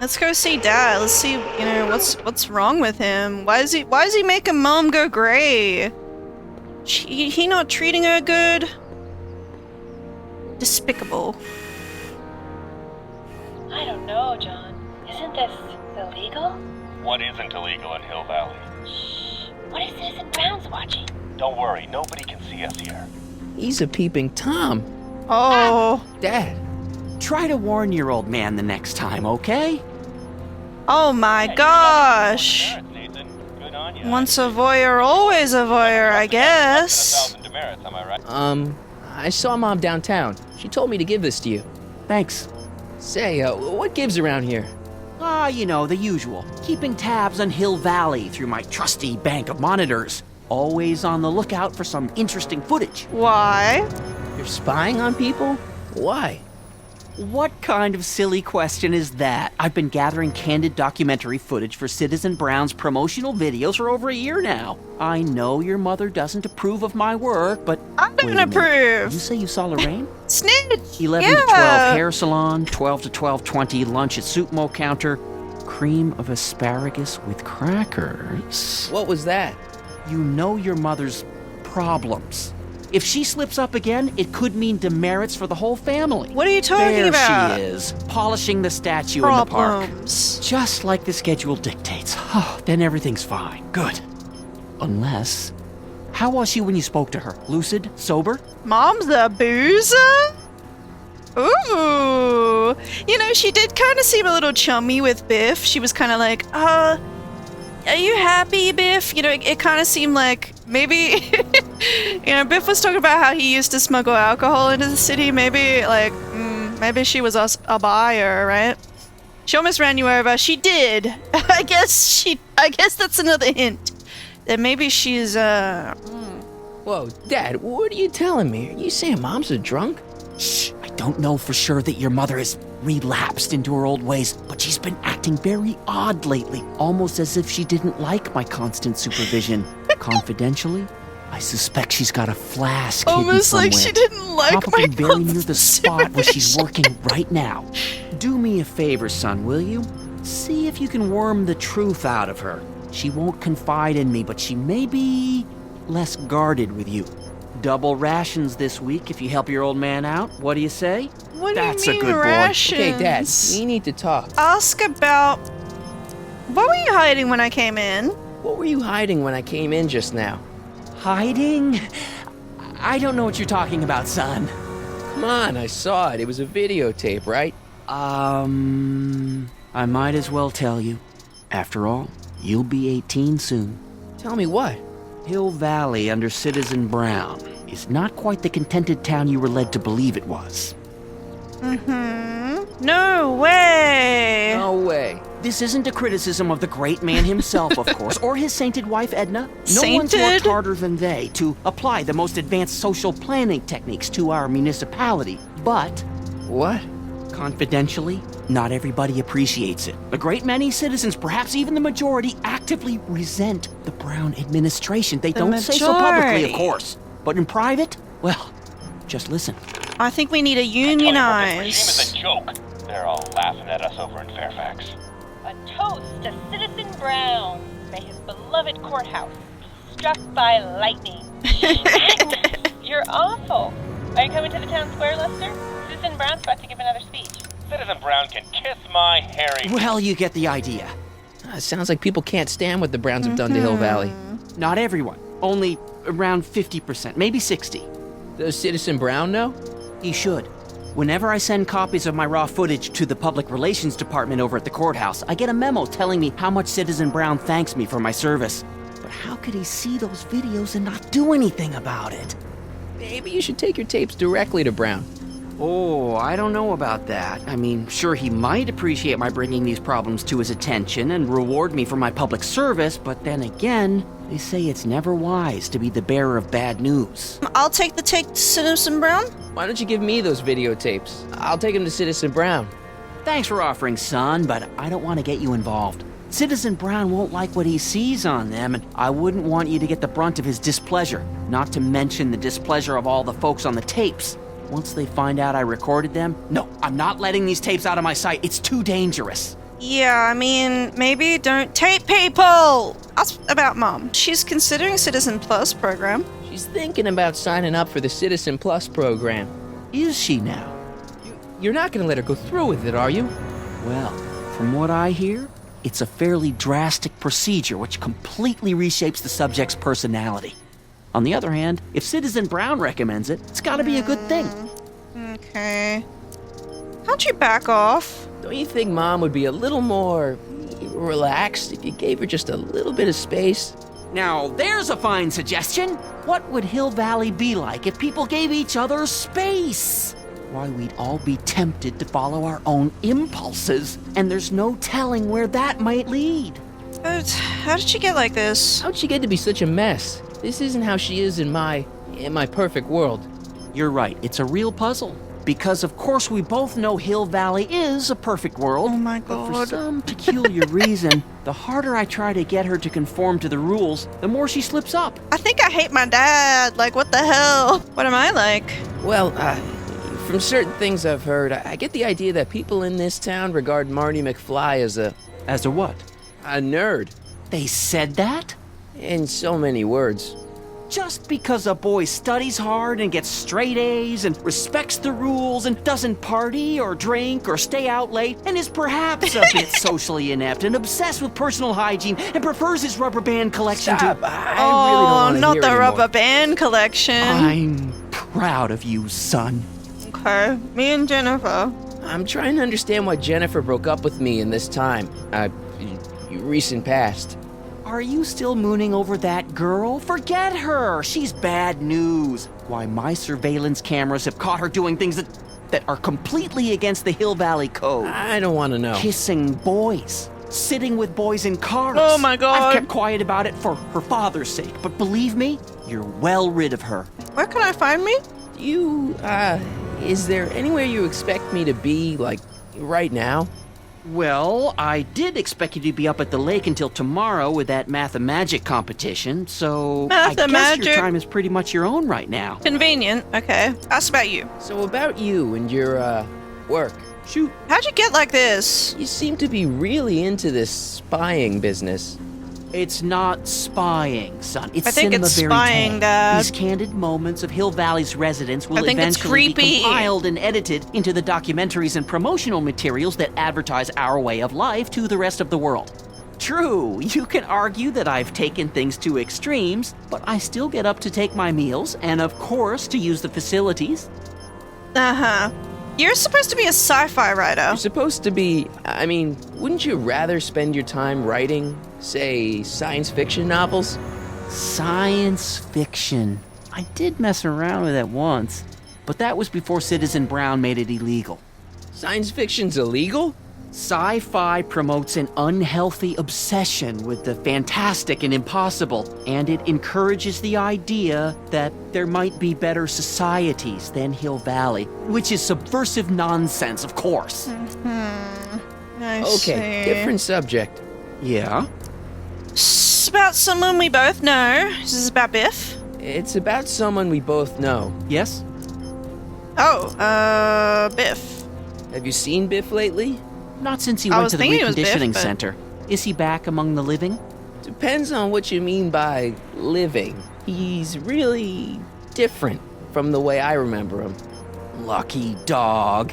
Let's go see Dad. Let's see, what's wrong with him. Why is he making Mom go gray? He not treating her good? Despicable. I don't know, John. Isn't this illegal? What isn't illegal in Hill Valley? Shh. What if Citizen Brown's watching? Don't worry, nobody can see us here. He's a peeping Tom. Oh. Dad. Try to warn your old man the next time, okay? Oh my gosh. Once a voyeur, always a voyeur, I guess. I saw Mom downtown. She told me to give this to you. Thanks. Say, what gives around here? You know, the usual. Keeping tabs on Hill Valley through my trusty bank of monitors. Always on the lookout for some interesting footage. Why? You're spying on people? Why? What kind of silly question is that? I've been gathering candid documentary footage for Citizen Brown's promotional videos for over a year now. I know your mother doesn't approve of my work, but I don't approve. You say you saw Lorraine? Snitch. 11 to 12 hair salon, 12 to 12:20 lunch at soup mo counter, cream of asparagus with crackers. What was that? You know your mother's problems. If she slips up again, it could mean demerits for the whole family. What are you talking there about? She is, polishing the statue in the park. Just like the schedule dictates. Then everything's fine. Good. Unless... How was she when you spoke to her? Lucid? Sober? Mom's a boozer? Ooh. She did kind of seem a little chummy with Biff. She was kind of like, are you happy, Biff? It kind of seemed like maybe, Biff was talking about how he used to smuggle alcohol into the city. Maybe, maybe she was a buyer, right? She almost ran you over. She did. I guess that's another hint. That maybe she's, Whoa, Dad, what are you telling me? Are you saying Mom's a drunk? Shh, I don't know for sure that your mother has relapsed into her old ways, but she's been acting very odd lately, almost as if she didn't like my constant supervision. Confidentially, I suspect she's got a flask almost hidden like she didn't like probably my very near the spot where she's supervision. working right now. Do me a favor, son, will you? See if you can worm the truth out of her. She won't confide in me, but she may be less guarded with you. Double rations this week if you help your old man out. What do you say? What That's do you a mean good rations? Okay, Dad, we need to talk. Ask about... What were you hiding when I came in? What were you hiding when I came in just now? boy. Hiding? I don't know what you're talking about, son. Come on, I saw it. It was a videotape, right? I might as well tell you. After all, you'll be 18 soon. Tell me what? Hill Valley under Citizen Brown is not quite the contented town you were led to believe it was. No way! No way. This isn't a criticism of the great man himself, of course, or his sainted wife, Edna. No one's Sainted? worked harder than they to apply the most advanced social planning techniques to our municipality. But, What? confidentially, not everybody appreciates it. A great many citizens, perhaps even the majority, actively resent the Brown administration. They don't say so publicly, of majority. course. But in private, well, just listen. I think we need to This regime unionize. is a joke. They're all laughing at us over in Fairfax. A toast to Citizen Brown. May his beloved courthouse be struck by lightning. Agnes, you're awful. Are you coming to the town square, Lester? Citizen Brown's about to give another speech. Citizen Brown can kiss my hairy... Well, you get the idea. It sounds like people can't stand what the Browns have done to Hill Valley. Not everyone. Only around 50%, maybe 60. Does Citizen Brown know? He should. Whenever I send copies of my raw footage to the public relations department over at the courthouse, I get a memo telling me how much Citizen Brown thanks me for my service. But how could he see those videos and not do anything about it? Maybe you should take your tapes directly to Brown. Oh, I don't know about that. I mean, sure, he might appreciate my bringing these problems to his attention and reward me for my public service, but then again, they say it's never wise to be the bearer of bad news. I'll take the take to Citizen Brown. Why don't you give me those videotapes? I'll take them to Citizen Brown. Thanks for offering, son, but I don't want to get you involved. Citizen Brown won't like what he sees on them, and I wouldn't want you to get the brunt of his displeasure, not to mention the displeasure of all the folks on the tapes. Once they find out I recorded them, no, I'm not letting these tapes out of my sight. It's too dangerous. Yeah, I mean, maybe don't tape people! That's about Mom. She's considering Citizen Plus program. She's thinking about signing up for the Citizen Plus program. Is she now? You're not gonna let her go through with it, are you? Well, from what I hear, it's a fairly drastic procedure which completely reshapes the subject's personality. On the other hand, if Citizen Brown recommends it, it's gotta be a good thing. Okay. Can't you back off? Don't you think Mom would be a little more relaxed if you gave her just a little bit of space? Now, there's a fine suggestion. What would Hill Valley be like if people gave each other space? Why, we'd all be tempted to follow our own impulses, and there's no telling where that might lead. How did she get like this? How'd she get to be such a mess? This isn't how she is in my perfect world. You're right, it's a real puzzle. Because of course we both know Hill Valley is a perfect world. Oh my But for God. some peculiar reason, the harder I try to get her to conform to the rules, the more she slips up. I think I hate my dad. Like, what the hell? What am I like? Well, from certain things I've heard, I get the idea that people in this town regard Marty McFly as a What? nerd. They said that? In so many words. Just because a boy studies hard and gets straight A's and respects the rules and doesn't party or drink or stay out late and is perhaps a bit socially inept and obsessed with personal hygiene and prefers his rubber band collection Stop. to... I really don't want to not hear the anymore. rubber band collection. I'm proud of you, son. Okay, me and Jennifer. I'm trying to understand why Jennifer broke up with me in this time. Recent past. Are you still mooning over that girl? Forget her. She's bad news. Why, my surveillance cameras have caught her doing things that are completely against the Hill Valley Code. I don't want to know. Kissing boys. Sitting with boys in cars. Oh my God. I've kept quiet about it for her father's sake, but believe me, you're well rid of her. Where can I find me? Is there anywhere you expect me to be, like, right now? Well, I did expect you to be up at the lake until tomorrow with that Math-A-Magic competition, so I guess Math-A-Magic. your time is pretty much your own right now. Convenient. Okay. Ask about you. So about you and your, work. Shoot. How'd you get like this? You seem to be really into this spying business. It's not spying, son. It's I think cinema it's verite. spying, Dad. These candid moments of Hill Valley's residents will I think it's eventually be creepy. compiled and edited into the documentaries and promotional materials that advertise our way of life to the rest of the world. True, you can argue that I've taken things to extremes, but I still get up to take my meals and, of course, to use the facilities. Uh-huh. You're supposed to be a sci-fi writer. You're supposed to be, wouldn't you rather spend your time writing, say, science fiction novels? Science fiction. I did mess around with that once, but that was before Citizen Brown made it illegal. Science fiction's illegal? Sci-fi promotes an unhealthy obsession with the fantastic and impossible, and it encourages the idea that there might be better societies than Hill Valley, which is subversive nonsense, of course. I Okay, see. different subject. Yeah? It's about someone we both know. Is this about Biff? It's about someone we both know. Yes? Oh, Biff. Have you seen Biff lately? Not since he I went was to the thinking it was Biff, reconditioning but- center. Is he back among the living? Depends on what you mean by living. He's really different from the way I remember him. Lucky dog.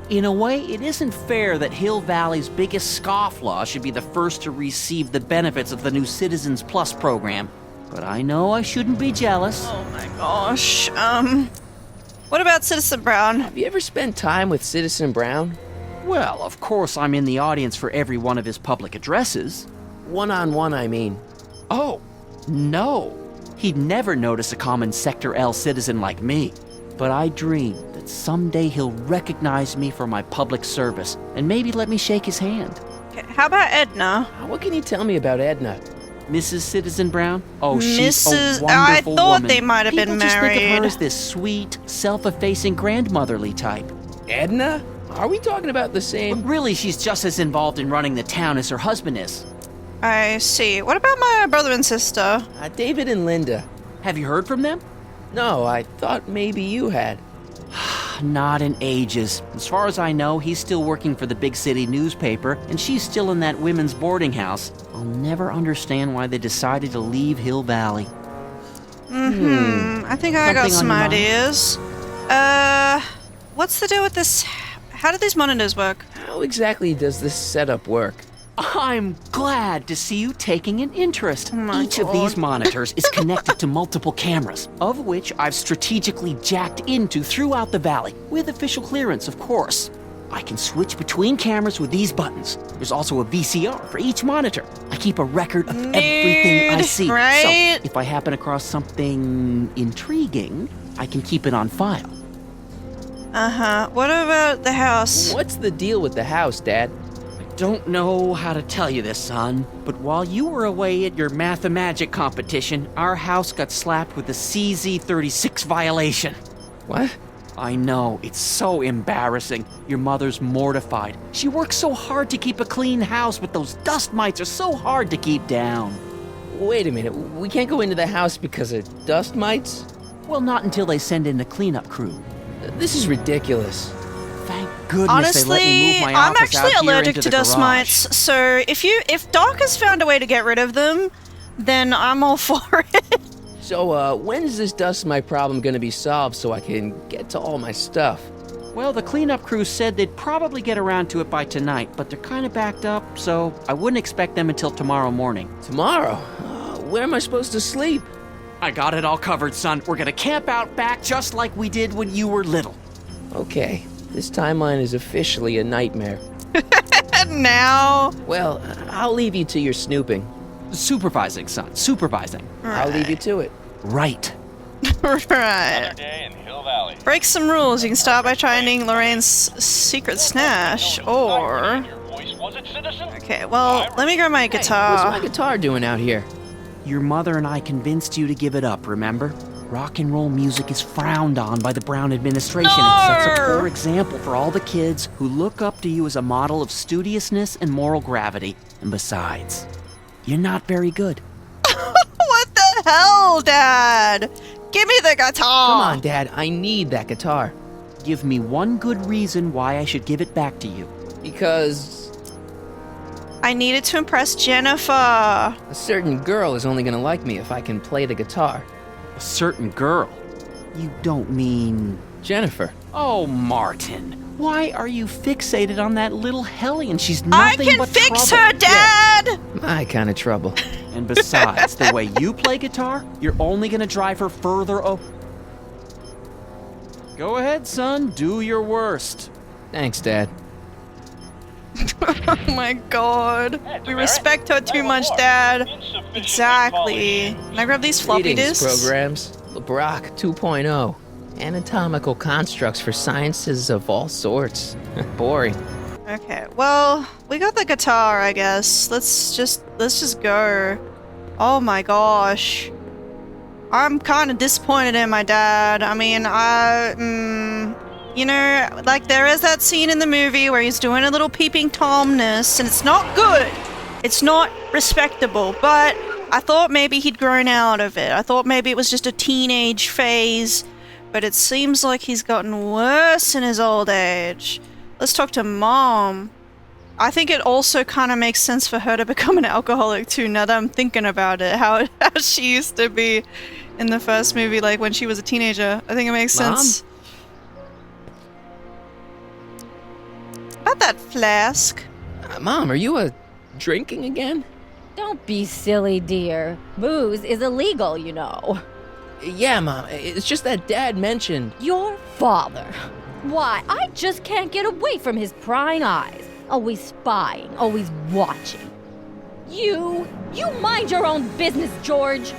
In a way, it isn't fair that Hill Valley's biggest scofflaw should be the first to receive the benefits of the new Citizens Plus program. But I know I shouldn't be jealous. Oh my gosh. What about Citizen Brown? Have you ever spent time with Citizen Brown? Well, of course I'm in the audience for every one of his public addresses. One-on-one, I mean. Oh, no. He'd never notice a common Sector L citizen like me. But I dream that someday he'll recognize me for my public service and maybe let me shake his hand. Okay, how about Edna? What can you tell me about Edna? Mrs. Citizen Brown? Oh, she's Mrs. a I wonderful thought woman. they might have been People just think of her married. as this sweet, self-effacing grandmotherly type. Edna? Are we talking about the But same? really, she's just as involved in running the town as her husband is. I see. What about my brother and sister? David and Linda. Have you heard from them? No, I thought maybe you had. not in ages. As far as I know, he's still working for the big city newspaper, and she's still in that women's boarding house. I'll never understand why they decided to leave Hill Valley. I think I got Something on some your mind? ideas. What's the deal with this? How do these monitors work? How exactly does this setup work? I'm glad to see you taking an interest. Oh my Each of God. these monitors is connected to multiple cameras, of which I've strategically jacked into throughout the valley, with official clearance, of course. I can switch between cameras with these buttons. There's also a VCR for each monitor. I keep a record of everything I Nude, see. right? So if I happen across something intriguing, I can keep it on file. What about the house? What's the deal with the house, Dad? Don't know how to tell you this, son, but while you were away at your Mathemagic competition, our house got slapped with a CZ36 violation. What? I know, it's so embarrassing. Your mother's mortified. She works so hard to keep a clean house, but those dust mites are so hard to keep down. Wait a minute, we can't go into the house because of dust mites? Well, not until they send in the cleanup crew. This is ridiculous. Thank goodness they let me Honestly, move my I'm office actually out here allergic into to the dust garage. mites, so if Doc has found a way to get rid of them, then I'm all for it. So, when's this dust mite problem gonna be solved so I can get to all my stuff? Well, the cleanup crew said they'd probably get around to it by tonight, but they're kind of backed up, so I wouldn't expect them until tomorrow morning. Tomorrow? Where am I supposed to sleep? I got it all covered, son. We're gonna camp out back just like we did when you were little. Okay, this timeline is officially a nightmare. And now, Well, I'll leave you to your snooping. Supervising, son. Supervising. I'll leave you to it. Right. right. Another day in Hill Valley. Break some rules. You can start by finding Lorraine's secret stash, or... Your voice, was it, citizen? Okay, well, let me grab my What's guitar. my guitar doing out here? Your mother and I convinced you to give it up, remember? Rock and roll music is frowned on by the Brown administration. It sets a No! poor example for all the kids who look up to you as a model of studiousness and moral gravity. And besides, you're not very good. What the hell, Dad? Give me the guitar! Come on, Dad, I need that guitar. Give me one good reason why I should give it back to you. Because I needed to impress Jennifer. a certain girl is only gonna like me if I can play the guitar. A certain girl. You don't mean... Jennifer. Oh, Martin. Why are you fixated on that little hellion? She's I nothing can but fix trouble. her, Dad! My kind of trouble. And besides, the way you play guitar, you're only gonna drive her further Go ahead, son. Do your worst. Thanks, Dad. Oh my god. Hey, We Mary. respect her too Hey, much, Lamar. Dad. Insufficiently Exactly. polished. Can I grab these floppy Greetings, disks? programs. LeBrock 2.0. Anatomical constructs for sciences of all sorts. Boring. Okay, well, we got the guitar, I guess. Let's just go. Oh my gosh. I'm kind of disappointed in my dad. I mean, you know, like there is that scene in the movie where he's doing a little peeping Tomness, and it's not good. It's not respectable, but I thought maybe he'd grown out of it. I thought maybe it was just a teenage phase, but it seems like he's gotten worse in his old age. Let's talk to Mom. I think it also kind of makes sense for her to become an alcoholic too, now that I'm thinking about it. How she used to be in the first movie, like when she was a teenager. I think it makes Mom? sense. About that flask. Mom, are you drinking again? Don't be silly, dear. Booze is illegal, you know. Yeah, Mom. It's just that Dad mentioned. Your father. Why, I just can't get away from his prying eyes. Always spying, always watching. You mind your own business, George.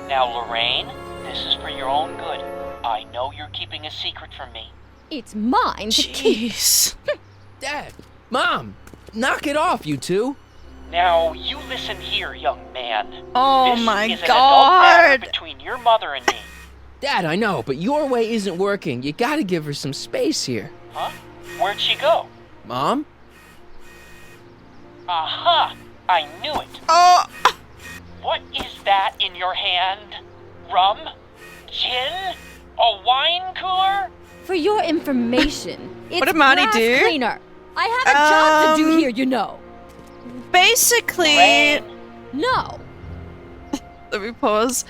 Now, Lorraine, this is for your own good. I know you're keeping a secret from me. It's mine to keep. Jeez. Dad! Mom! Knock it off, you two! Now, you listen here, young man. Oh This my is an adult matter god. between your mother and me. Dad, I know, but your way isn't working. You gotta give her some space here. Huh? Where'd she go? Mom? Aha! I knew it. Oh, What is that in your hand? Rum? Gin? A wine cooler? For your information, it's did Marty grass do? cleaner. I have a job to do here, you know. Basically, Rain. No. let me pause.